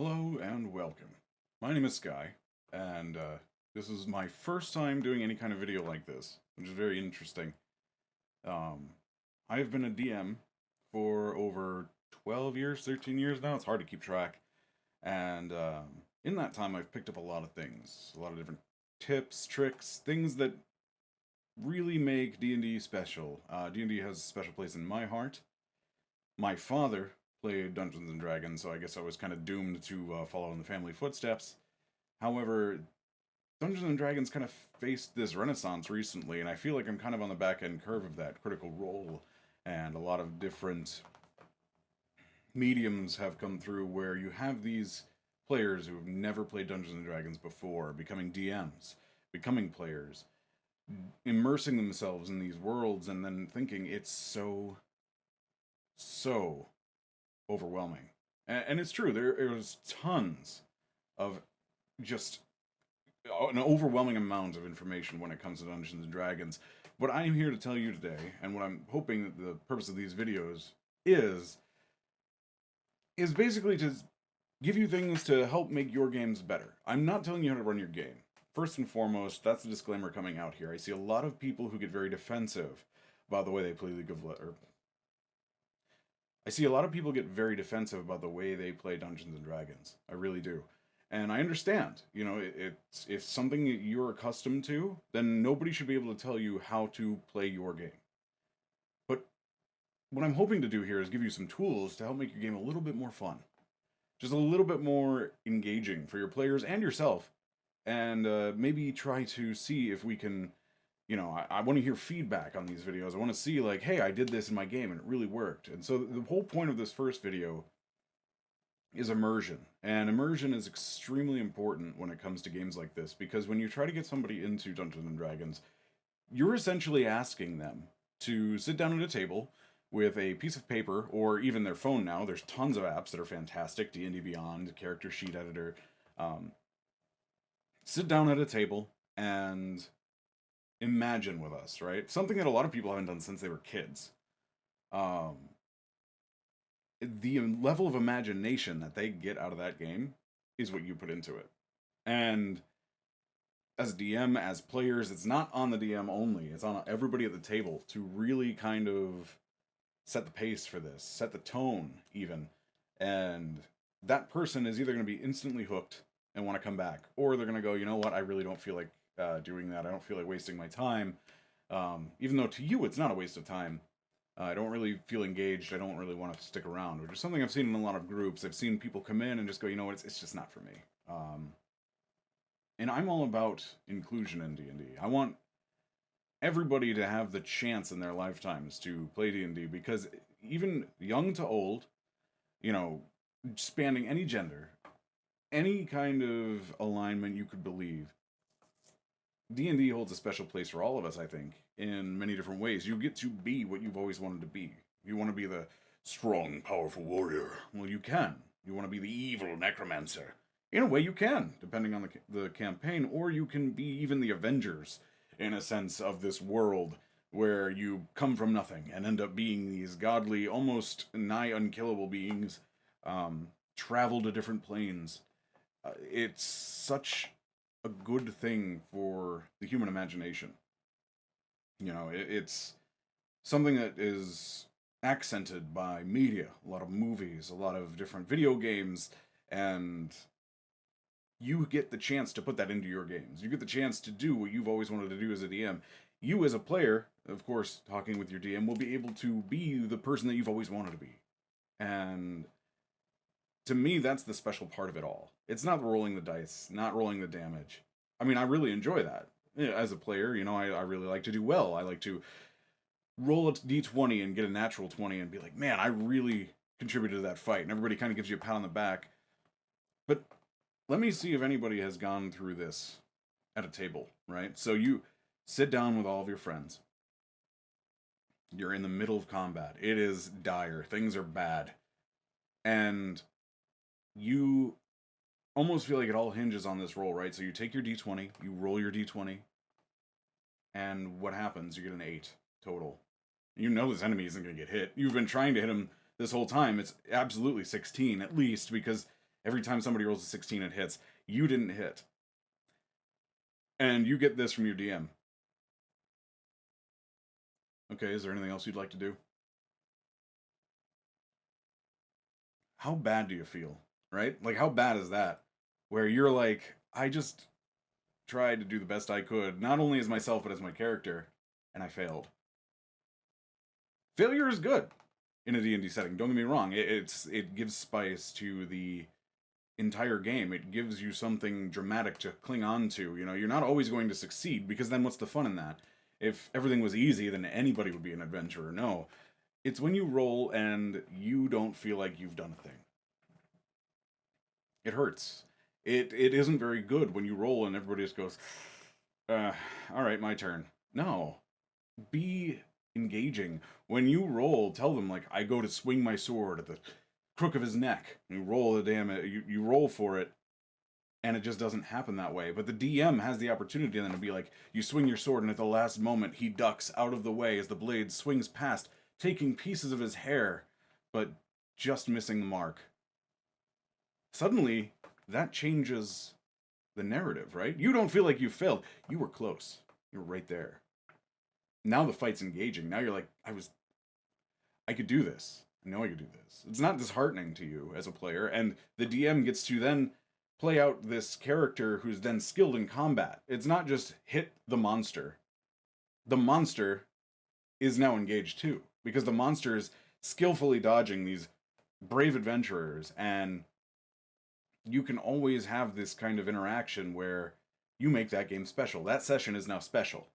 Hello and welcome. My name is Sky, and this is my first time doing any kind of video like this, which is very interesting. Um, I have been a DM for over 12 years, 13 years now. It's hard to keep track. And in that time, I've picked up a lot of things, a lot of different tips, tricks, things that really make D&D special. D&D has a special place in my heart. My father played Dungeons and Dragons, so I guess I was kind of doomed to follow in the family footsteps. However, Dungeons and Dragons kind of faced this renaissance recently, and I feel like I'm kind of on the back end curve of that. Critical Role and a lot of different mediums have come through where you have these players who have never played Dungeons and Dragons before becoming DMs, becoming players, immersing themselves in these worlds, and then thinking it's so overwhelming. And it's true, there's tons of just an overwhelming amount of information when it comes to Dungeons and Dragons. What I'm here to tell you today, and what I'm hoping that the purpose of these videos is, is basically to give you things to help make your games better. I'm not telling you how to run your game. First and foremost, that's the disclaimer coming out here. I see a lot of people who get very defensive about the way they play League of Legends. I see a lot of people get very defensive about the way they play Dungeons and Dragons. I really do. And I understand, it's if something that you're accustomed to, then nobody should be able to tell you how to play your game. But what I'm hoping to do here is give you some tools to help make your game a little bit more fun. Just a little bit more engaging for your players and yourself. And maybe try to see if we can, I want to hear feedback on these videos. I want to see like, hey, I did this in my game and it really worked. And so the whole point of this first video is immersion. And immersion is extremely important when it comes to games like this, because when you try to get somebody into Dungeons and Dragons, you're essentially asking them to sit down at a table with a piece of paper or even their phone now. There's tons of apps that are fantastic, D&D Beyond, Character Sheet Editor. Sit down at a table and imagine with us, right? Something that a lot of people haven't done since they were kids. The level of imagination that they get out of that game is what you put into it. And as DM, as players, it's not on the DM only, it's on everybody at the table to really kind of set the pace for this, set the tone even. And that person is either going to be instantly hooked and want to come back, or they're going to go, you know what, I really don't feel like doing that. I don't feel like wasting my time. Even though to you it's not a waste of time. I don't really feel engaged. I don't really want to stick around, which is something I've seen in a lot of groups. I've seen people come in and just go, you know what, it's just not for me. And I'm all about inclusion in D&D. I want everybody to have the chance in their lifetimes to play D&D, because even young to old, spanning any gender, any kind of alignment you could believe, D&D holds a special place for all of us, I think, in many different ways. You get to be what you've always wanted to be. You want to be the strong, powerful warrior. Well, you can. You want to be the evil necromancer. In a way, you can, depending on the campaign. Or you can be even the Avengers, in a sense, of this world where you come from nothing and end up being these godly, almost nigh unkillable beings, travel to different planes. It's such a good thing for the human imagination. It's something that is accented by media, a lot of movies, a lot of different video games, and you get the chance to put that into your games. You get the chance to do what you've always wanted to do as a DM. You as a player, of course, talking with your DM, will be able to be the person that you've always wanted to be. And to me, that's the special part of it all. It's not rolling the dice, not rolling the damage. I mean, I really enjoy that. As a player, I really like to do well. I like to roll a d20 and get a natural 20 and be like, man, I really contributed to that fight. And everybody kind of gives you a pat on the back. But let me see if anybody has gone through this at a table, right? So you sit down with all of your friends. You're in the middle of combat. It is dire. Things are bad. And you almost feel like it all hinges on this roll, right? So you take your d20, you roll your d20, and what happens? You get an 8 total. You know this enemy isn't going to get hit. You've been trying to hit him this whole time. It's absolutely 16, at least, because Every time somebody rolls a 16, it hits. You didn't hit. And you get this from your DM. Okay, is there anything else you'd like to do? How bad do you feel? Right? Like, how bad is that? Where you're like, I just tried to do the best I could, not only as myself, but as my character, and I failed. Failure is good in a D&D setting. Don't get me wrong. It gives spice to the entire game. It gives you something dramatic to cling on to. You know, you're not always going to succeed because then what's the fun in that? If everything was easy, then anybody would be an adventurer. No, it's when you roll and you don't feel like you've done a thing. It hurts. It isn't very good when you roll and everybody just goes, uh, all right, my turn. No, be engaging. When you roll, tell them like I go to swing my sword at the crook of his neck. You roll the damn you roll for it, and it just doesn't happen that way. But the DM has the opportunity then to be like, you swing your sword, and at the last moment he ducks out of the way as the blade swings past, taking pieces of his hair, but just missing the mark. Suddenly, that changes the narrative, right? You don't feel like you failed. You were close. You were right there. Now the fight's engaging. Now you're like, I could do this. I know I could do this. It's not disheartening to you as a player, and the DM gets to then play out this character who's then skilled in combat. It's not just hit the monster. The monster is now engaged too, because the monster is skillfully dodging these brave adventurers, and you can always have this kind of interaction where you make that game special. That session is now special.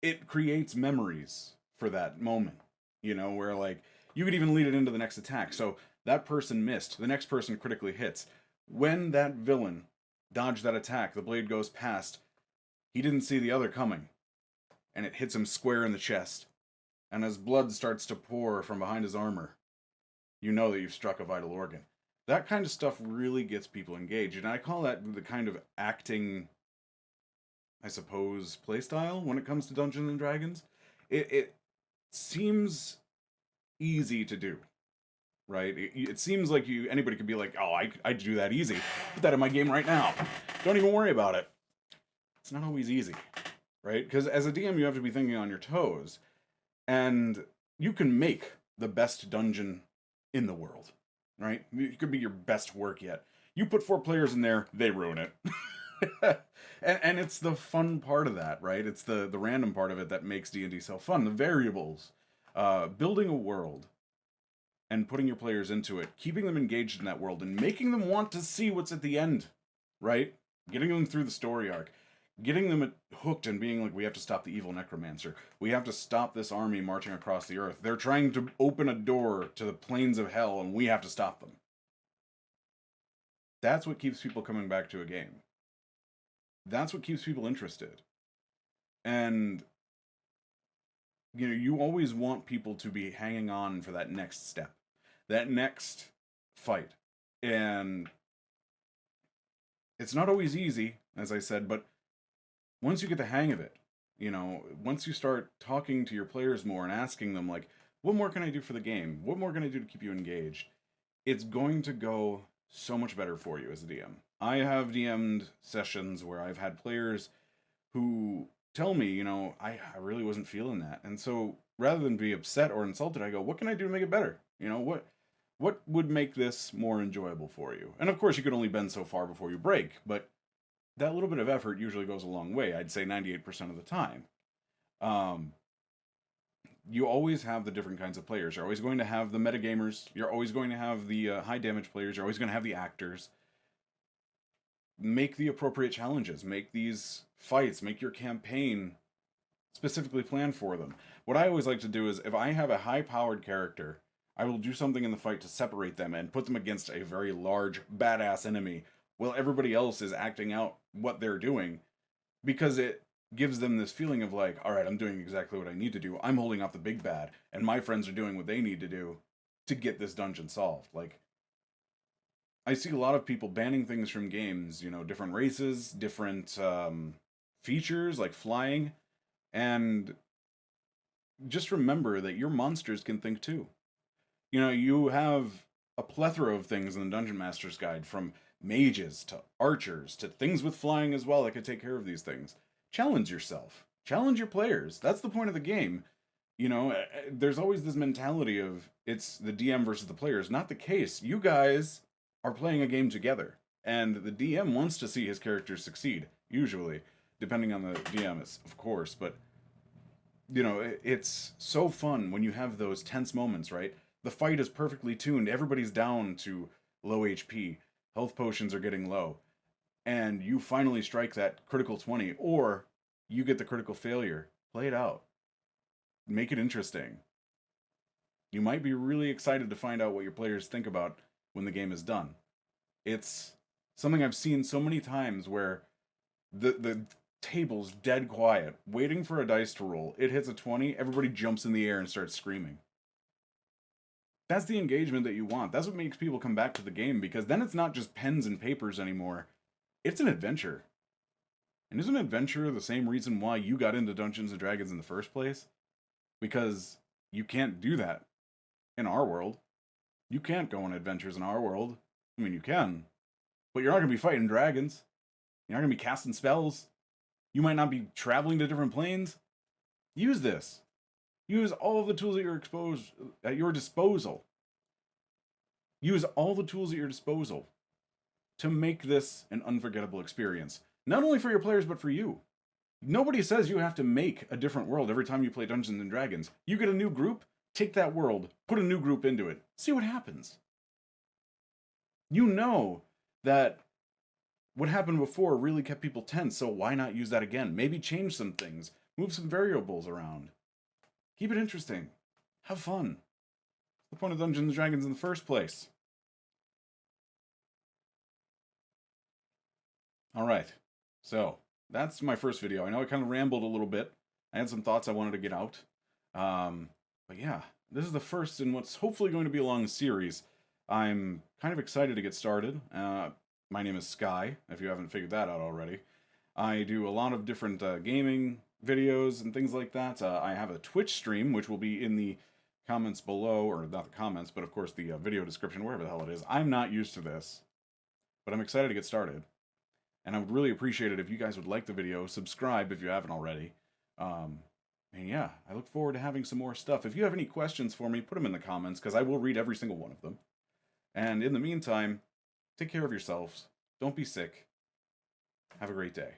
It creates memories for that moment, you know, where like you could even lead it into the next attack. So that person missed, the next person critically hits. When that villain dodged that attack, the blade goes past, he didn't see the other coming, and it hits him square in the chest. And as blood starts to pour from behind his armor, you know that you've struck a vital organ. That kind of stuff really gets people engaged, and I call that the kind of acting, I suppose, playstyle when it comes to Dungeons and Dragons. It seems easy to do, right? It seems like anybody could be like, oh, I do that easy. Put that in my game right now. Don't even worry about it. It's not always easy, right? Because as a DM, you have to be thinking on your toes, and you can make the best dungeon in the world, right? It could be your best work yet. You put 4 players in there, they ruin it. and it's the fun part of that, right? It's the random part of it that makes D&D so fun. The variables, building a world and putting your players into it, keeping them engaged in that world, and making them want to see what's at the end, right? Getting them through the story arc, getting them hooked and being like, we have to stop the evil necromancer. We have to stop this army marching across the earth. They're trying to open a door to the plains of hell, and we have to stop them. That's what keeps people coming back to a game. That's what keeps people interested. And you know, you always want people to be hanging on for that next step, that next fight. And it's not always easy, as I said, but once you get the hang of it, you know, once you start talking to your players more and asking them like, what more can I do for the game? What more can I do to keep you engaged? It's going to go so much better for you as a DM. I have DM'd sessions where I've had players who tell me, you know, I really wasn't feeling that. And so rather than be upset or insulted, I go, what can I do to make it better? You know, what would make this more enjoyable for you? And of course, you could only bend so far before you break, but that little bit of effort usually goes a long way. I'd say 98% of the time. Um, you always have the different kinds of players. You're always going to have the metagamers. You're always going to have the high damage players. You're always going to have the actors. Make the appropriate challenges. Make these fights. Make your campaign specifically planned for them. What I always like to do is if I have a high-powered character, I will do something in the fight to separate them and put them against a very large, badass enemy while everybody else is acting out what they're doing, because it gives them this feeling of like, all right, I'm doing exactly what I need to do. I'm holding off the big bad, and my friends are doing what they need to do to get this dungeon solved. Like, I see a lot of people banning things from games, you know, different races, different features like flying, and just remember that your monsters can think too. You know, you have a plethora of things in the Dungeon Master's Guide, from mages to archers to things with flying as well that could take care of these things. Challenge yourself. Challenge your players. That's the point of the game. There's always this mentality of it's the DM versus the players. Not the case. You guys are playing a game together, and the DM wants to see his characters succeed, usually, depending on the DM, of course. But it's so fun when you have those tense moments, right? The fight is perfectly tuned. Everybody's down to low HP. Health potions are getting low. And you finally strike that critical 20, or you get the critical failure. Play it out. Make it interesting. You might be really excited to find out what your players think about when the game is done. It's something I've seen so many times where the table's dead quiet, waiting for a dice to roll. It hits a 20, everybody jumps in the air and starts screaming. That's the engagement that you want. That's what makes people come back to the game, because then it's not just pens and papers anymore. It's an adventure. And isn't adventure the same reason why you got into Dungeons and Dragons in the first place? Because you can't do that in our world. You can't go on adventures in our world. I mean, you can, but you're not going to be fighting dragons. You're not going to be casting spells. You might not be traveling to different planes. Use this. Use all of the tools at your disposal. Use all the tools at your disposal to make this an unforgettable experience. Not only for your players, but for you. Nobody says you have to make a different world every time you play Dungeons and Dragons. You get a new group, take that world, put a new group into it, see what happens. You know that what happened before really kept people tense, so why not use that again? Maybe change some things, move some variables around. Keep it interesting. Have fun. What's the point of Dungeons and Dragons in the first place? Alright, so that's my first video. I know I kind of rambled a little bit. I had some thoughts I wanted to get out. But yeah, this is the first in what's hopefully going to be a long series. I'm kind of excited to get started. My name is Sky, if you haven't figured that out already. I do a lot of different gaming videos and things like that. I have a Twitch stream, which will be in the comments below, or not the comments, but of course the video description, wherever the hell it is. I'm not used to this, but I'm excited to get started. And I would really appreciate it if you guys would like the video, subscribe if you haven't already. And yeah, I look forward to having some more stuff. If you have any questions for me, put them in the comments, because I will read every single one of them. And in the meantime, take care of yourselves. Don't be sick. Have a great day.